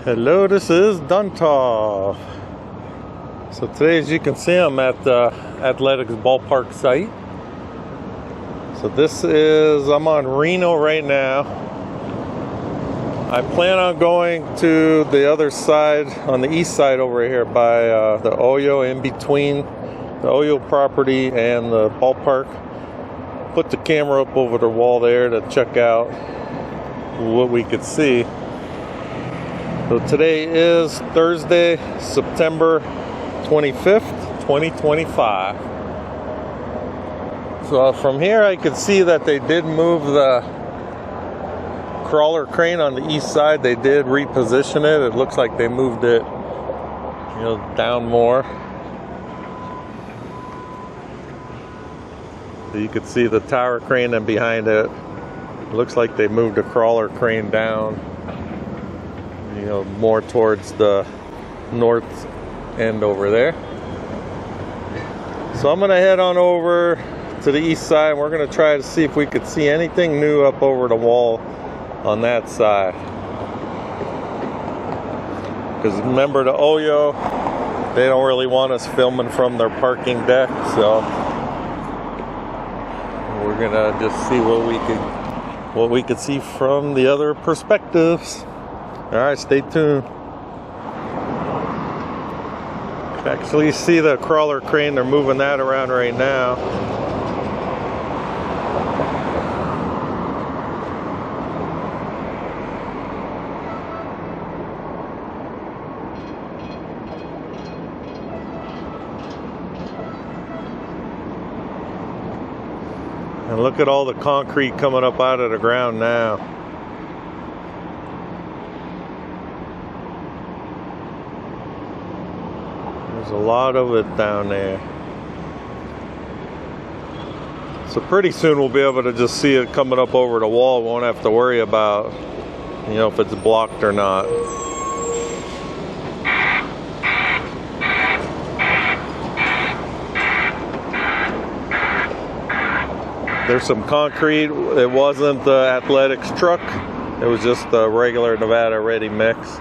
Hello, this is Duntov. So today, as you can see, I'm at the athletics ballpark site. So I'm on Reno right now. I plan on going to the other side, on the east side over here by the OYO, in between the OYO property and the ballpark. Put the camera up over the wall there to check out what we could see. So today is Thursday, September 25th, 2025. So from here I could see that they did move the crawler crane on the east side. They did reposition it. It looks like they moved it, down more. So you could see the tower crane, and behind it, looks like they moved the crawler crane down, more towards the north end over there. So I'm gonna head on over to the east side, and we're gonna try to see if we could see anything new up over the wall on that side. Because remember, the OYO, they don't really want us filming from their parking deck, so we're gonna just see what we could see from the other perspectives. All right, stay tuned. You can actually see the crawler crane. They're moving that around right now. And look at all the concrete coming up out of the ground now. There's a lot of it down there. So pretty soon we'll be able to just see it coming up over the wall. We won't have to worry about, if it's blocked or not. There's some concrete. It wasn't the athletics truck. It was just the regular Nevada ready mix.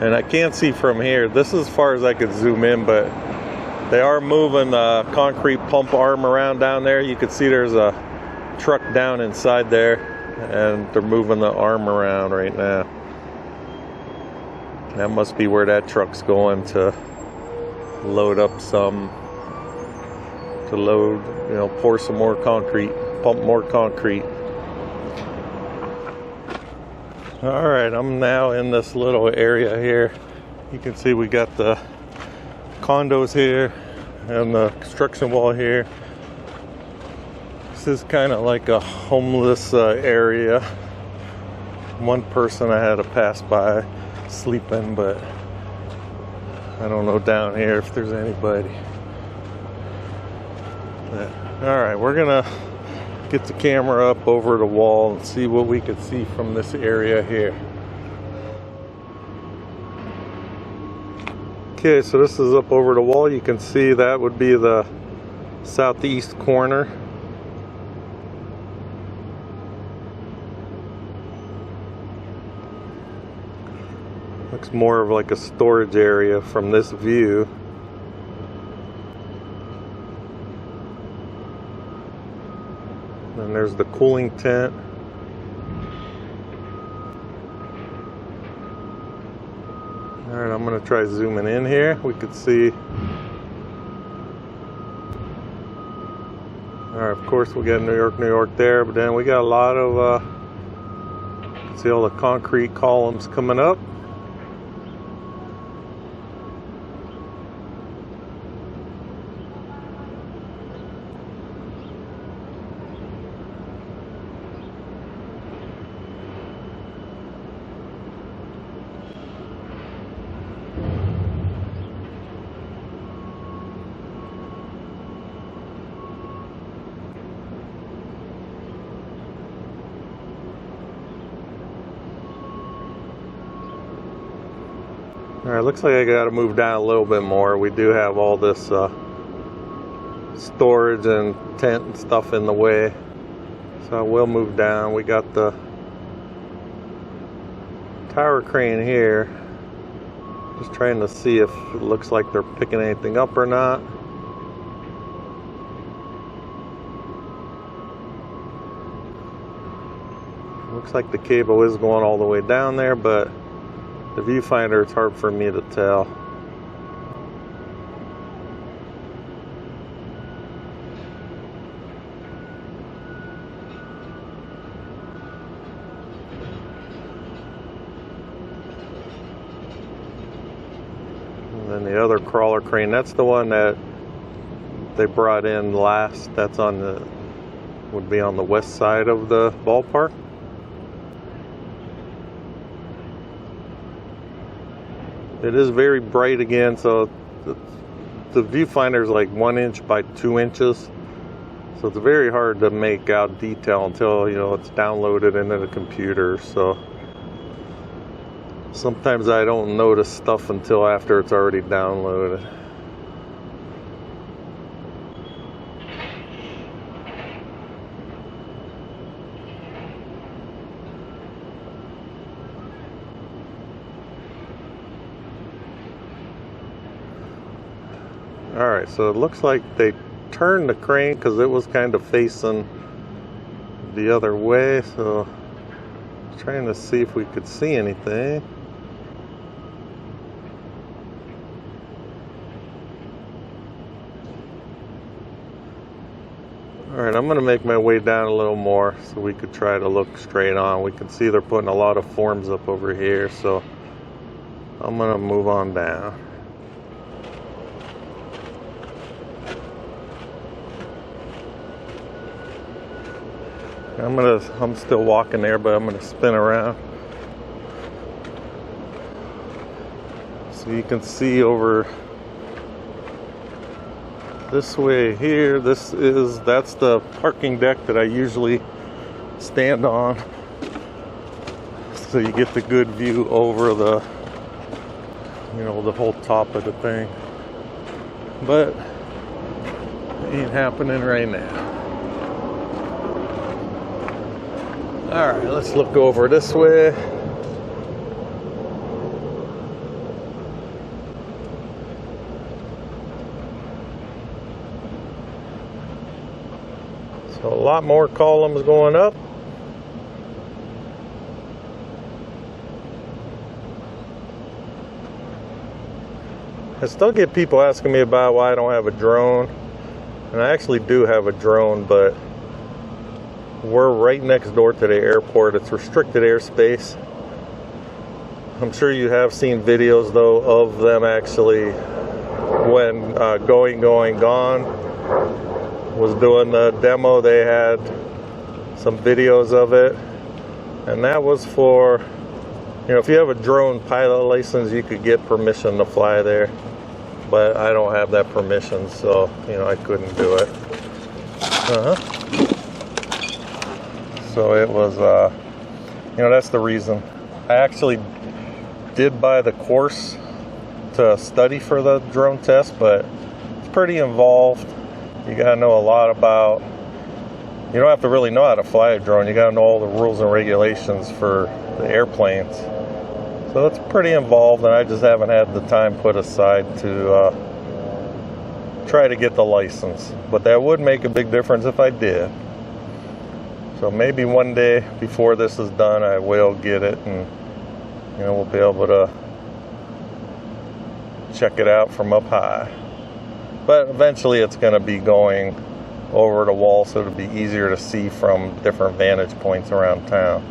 And I can't see from here. This is as far as I could zoom in, but they are moving the concrete pump arm around down there. You can see there's a truck down inside there, and they're moving the arm around right now. That must be where that truck's going to load up pour some more concrete, pump more concrete. All right, I'm now in this little area here. You can see we got the condos here and the construction wall here. This is kind of like a homeless area. One person I had to pass by sleeping, but I don't know down here if there's anybody. All right, we're gonna get the camera up over the wall and see what we could see from this area here. Okay, so this is up over the wall. You can see that would be the southeast corner. Looks more of like a storage area from this view. And there's the cooling tent. All right, I'm gonna try zooming in here. We could see. All right, of course we got New York there, but then we got a lot of, see all the concrete columns coming up. All right, looks like I got to move down a little bit more. We do have all this storage and tent and stuff in the way, so I will move down. We got the tower crane here. Just trying to see if it looks like they're picking anything up or not. Looks like the cable is going all the way down there, but the viewfinder, it's hard for me to tell. And then the other crawler crane, that's the one that they brought in last. That's on the, would be on the west side of the ballpark. It is very bright again, so the viewfinder is like 1 inch by 2 inches. So it's very hard to make out detail until, you know, it's downloaded into the computer. So sometimes I don't notice stuff until after it's already downloaded. Alright, so it looks like they turned the crane because it was kind of facing the other way, so trying to see if we could see anything. Alright, I'm going to make my way down a little more so we could try to look straight on. We can see they're putting a lot of forms up over here, so I'm going to move on down. I'm still walking there, but I'm gonna spin around so you can see over this way here. That's the parking deck that I usually stand on, so you get the good view over the, you know, the whole top of the thing. But it ain't happening right now. Alright, let's look over this way. So a lot more columns going up. I still get people asking me about why I don't have a drone. And I actually do have a drone, but we're right next door to the airport. It's restricted airspace. I'm sure you have seen videos though of them actually when Going Gone was doing the demo. They had some videos of it, and that was for, you know, if you have a drone pilot license, you could get permission to fly there, but I don't have that permission, so, you know, I couldn't do it. So it was, you know, that's the reason. I actually did buy the course to study for the drone test, but it's pretty involved. You gotta know a lot about, you don't have to really know how to fly a drone. You gotta know all the rules and regulations for the airplanes. So it's pretty involved, and I just haven't had the time put aside to try to get the license. But that would make a big difference if I did. So maybe one day before this is done, I will get it, and, you know, we'll be able to check it out from up high. But eventually it's going to be going over the wall, so it'll be easier to see from different vantage points around town.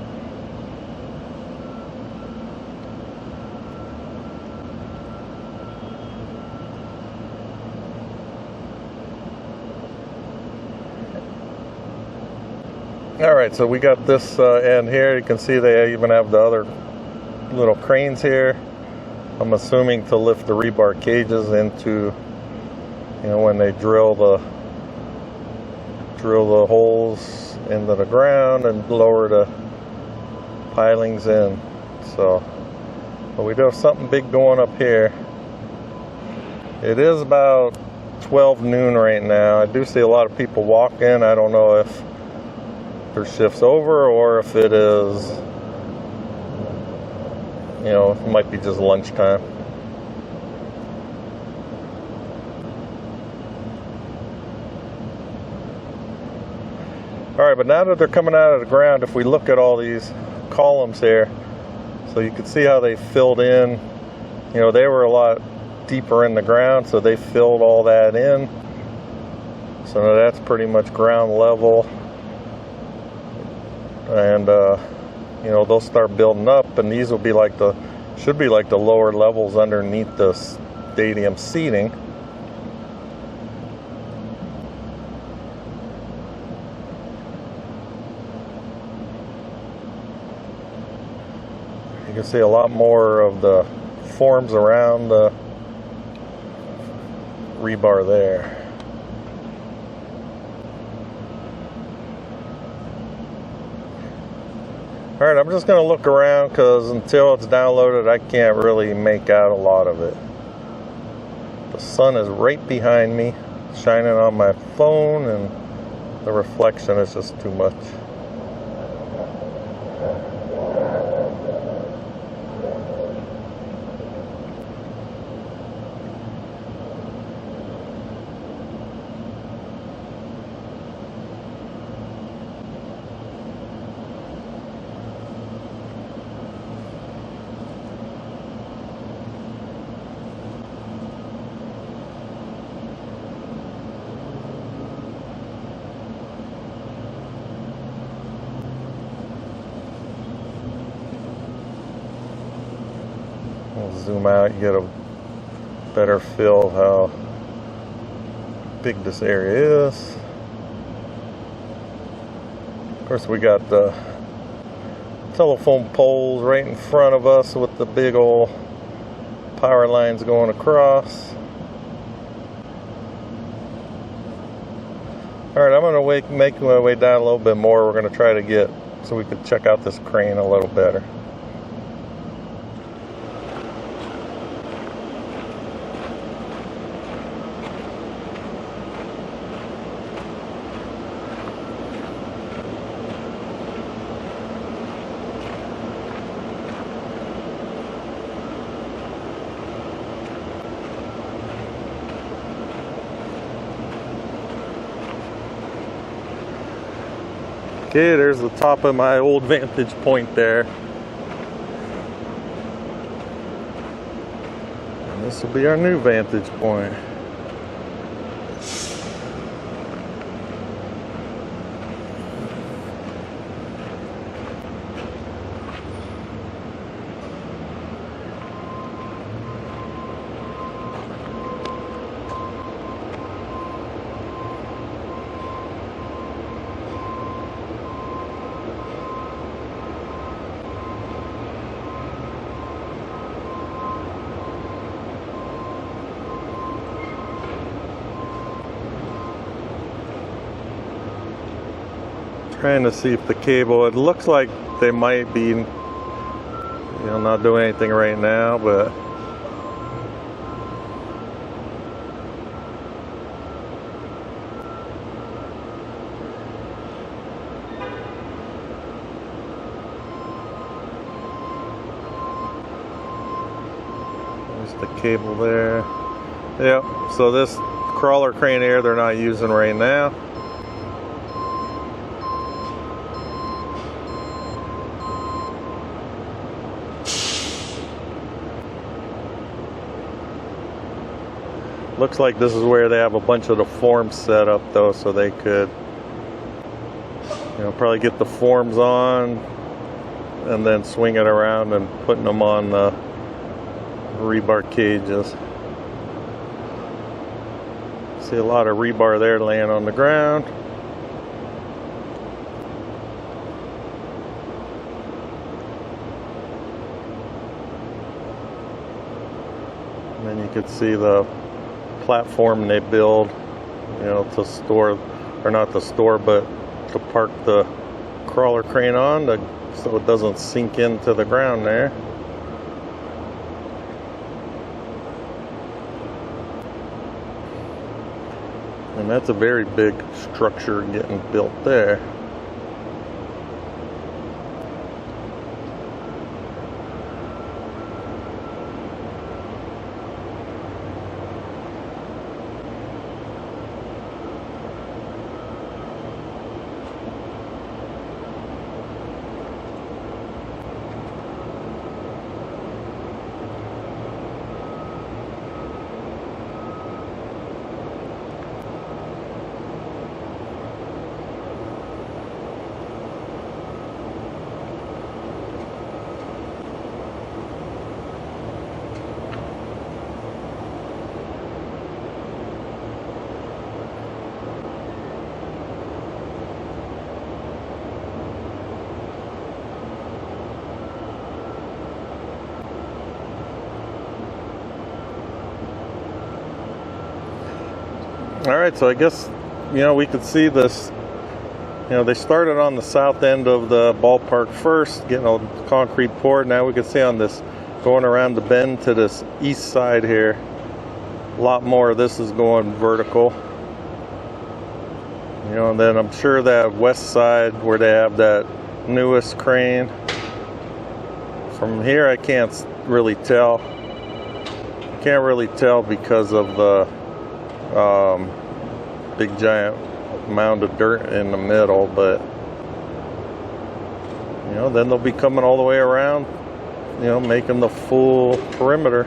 Alright, so we got this end here. You can see they even have the other little cranes here. I'm assuming to lift the rebar cages into, you know, when they drill the holes into the ground and lower the pilings in. So, but we do have something big going up here. It is about 12 noon right now. I do see a lot of people walking. I don't know if their shift's over or if it is, You know, it might be just lunchtime. Alright, but now that they're coming out of the ground, if we look at all these columns here, so you can see how they filled in. You know, they were a lot deeper in the ground, so they filled all that in. So now that's pretty much ground level. And, you know, they'll start building up, and these will be like should be like the lower levels underneath the stadium seating. You can see a lot more of the forms around the rebar there. Alright, I'm just going to look around because until it's downloaded, I can't really make out a lot of it. The sun is right behind me, shining on my phone, and the reflection is just too much. We'll zoom out, you get a better feel of how big this area is. Of course, we got the telephone poles right in front of us with the big old power lines going across. Alright, I'm going to make my way down a little bit more. We're going to try to get so we can check out this crane a little better. Okay, there's the top of my old vantage point there. And this will be our new vantage point. Trying to see if the cable, it looks like they might be, you know, not doing anything right now, but there's the cable there. Yep, so this crawler crane here they're not using right now. Looks like this is where they have a bunch of the forms set up though, so they could, you know, probably get the forms on and then swing it around and putting them on the rebar cages. See a lot of rebar there laying on the ground. And then you could see the platform they build, you know, to store, or not to store, but to park the crawler crane on, so it doesn't sink into the ground there. And that's a very big structure getting built there. All right, so I guess, we could see this. They started on the south end of the ballpark first, getting a concrete poured. Now we can see on this, going around the bend to this east side here, a lot more of this is going vertical. And then I'm sure that west side where they have that newest crane. From here I can't really tell. Can't really tell because of the big giant mound of dirt in the middle, but then they'll be coming all the way around, making the full perimeter.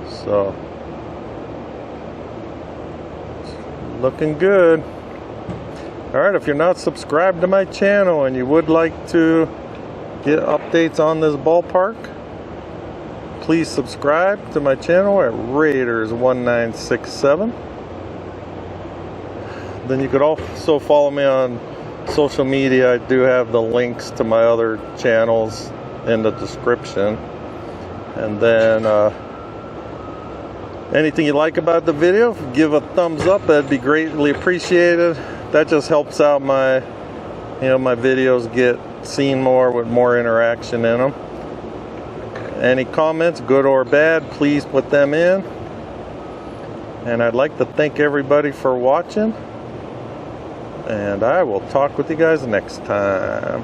So looking good. All right, if you're not subscribed to my channel and you would like to get updates on this ballpark, please subscribe to my channel at Raiders1967. Then you could also follow me on social media. I do have the links to my other channels in the description. And then anything you like about the video, give a thumbs up. That'd be greatly appreciated. That just helps out my my videos get seen more with more interaction in them. Any comments, good or bad, please put them in. And I'd like to thank everybody for watching. And I will talk with you guys next time.